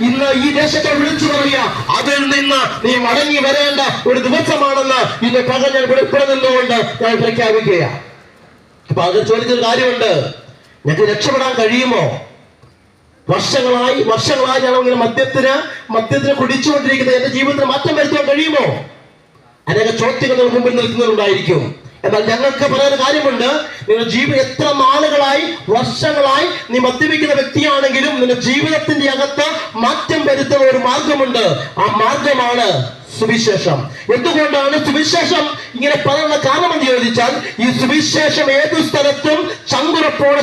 ഇന്ന് ഈ ദേശത്തെ വിളിച്ചു പറയുക, അതിൽ നിന്ന് നീ മടങ്ങി വരേണ്ട ഒരു ദിവസമാണെന്ന് ഇന്ന് പകൽ ഞാൻ ഇവിടെ നിന്നുകൊണ്ട് ഞാൻ പ്രഖ്യാപിക്കുകയാണ്. അപ്പൊ അത് ചോദിച്ചൊരു കാര്യമുണ്ട്, ഞങ്ങൾക്ക് രക്ഷപ്പെടാൻ കഴിയുമോ? വർഷങ്ങളായി ഞാൻ ഇങ്ങനെ മദ്യത്തിന് കുടിച്ചുകൊണ്ടിരിക്കുന്നത് എന്റെ ജീവിതത്തിൽ മാറ്റം വരുത്താൻ കഴിയുമോ? അനേക ചോദ്യങ്ങൾ മുമ്പിൽ നിൽക്കുന്നുണ്ടായിരിക്കും. എന്നാൽ ഞങ്ങൾക്ക് പറയുന്ന കാര്യമുണ്ട്, നിങ്ങൾ എത്ര നാളുകളായി വർഷങ്ങളായി നീ മദ്യപിക്കുന്ന വ്യക്തിയാണെങ്കിലും നിന്റെ ജീവിതത്തിന്റെ അകത്ത് മാറ്റം വരുത്തുന്ന ഒരു മാർഗമുണ്ട്. ആ മാർഗമാണ് സുവിശേഷം. എന്തുകൊണ്ടാണ് സുവിശേഷം ഇങ്ങനെ പറയാനുള്ള കാരണം എന്ന് ചോദിച്ചാൽ, ഈ സുവിശേഷം ഏതു സ്ഥലത്തും ചങ്കുറപ്പോടെ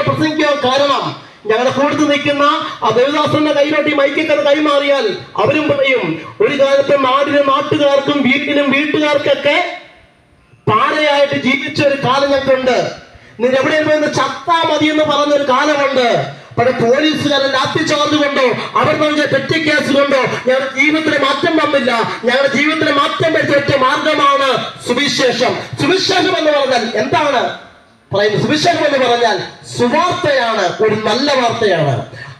പ്രസംഗിക്കാൻ കാരണം, ഞങ്ങളുടെ കൂടുതൽ നിൽക്കുന്ന ആ ദേവദാസന്റെ കയ്യിലോട്ട് ഈ മൈക്കൊക്കെ കൈമാറിയാൽ അവരും പറയും, ഒരു കാലത്ത് നാട്ടുകാർക്കും വീട്ടുകാർക്കൊക്കെ പാരയായിട്ട് ജീവിച്ച ഒരു കാലം ഞങ്ങൾക്കുണ്ട്. നിങ്ങൾ എവിടെയും പോയി ചത്താ മതി എന്ന് പറഞ്ഞൊരു കാലമുണ്ട്. പക്ഷെ പോലീസുകാരൻ ലാത്തി ചാർജ് കൊണ്ടോ അവർ പറഞ്ഞ പെറ്റി കേസ് കൊണ്ടോ ഞങ്ങളുടെ ജീവിതത്തിന് മാറ്റം വന്നില്ല. ഞങ്ങളുടെ ജീവിതത്തിന് മാറ്റം വരുത്തിയ ഒറ്റ മാർഗമാണ് സുവിശേഷം. സുവിശേഷം എന്ന് പറഞ്ഞാൽ എന്താണ് പറയുന്നത്? സുവിശേഷം എന്ന് പറഞ്ഞാൽ സുവാർത്തയാണ്, ഒരു നല്ല വാർത്തയാണ്.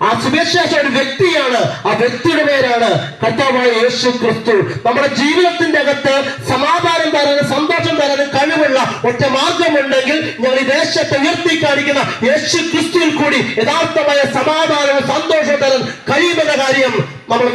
ആ സുവിശേഷം ഒരു വ്യക്തിയാണ്, ആ വ്യക്തിയുടെ പേരാണ് കർത്താവായ യേശു ക്രിസ്തു. നമ്മുടെ ജീവിതത്തിന്റെ അകത്ത് സമാധാനം തരാനും സന്തോഷം തരാനും കഴിവുള്ള ഒറ്റ മാർഗമുണ്ടെങ്കിൽ ഞങ്ങൾ ഈ ദേശത്തെ ഉയർത്തി കാണിക്കുന്ന യേശു ക്രിസ്തുവിൽ കൂടി യഥാർത്ഥമായ സമാധാനവും സന്തോഷവും തരാൻ കഴിയുമെന്ന കാര്യം നമ്മൾ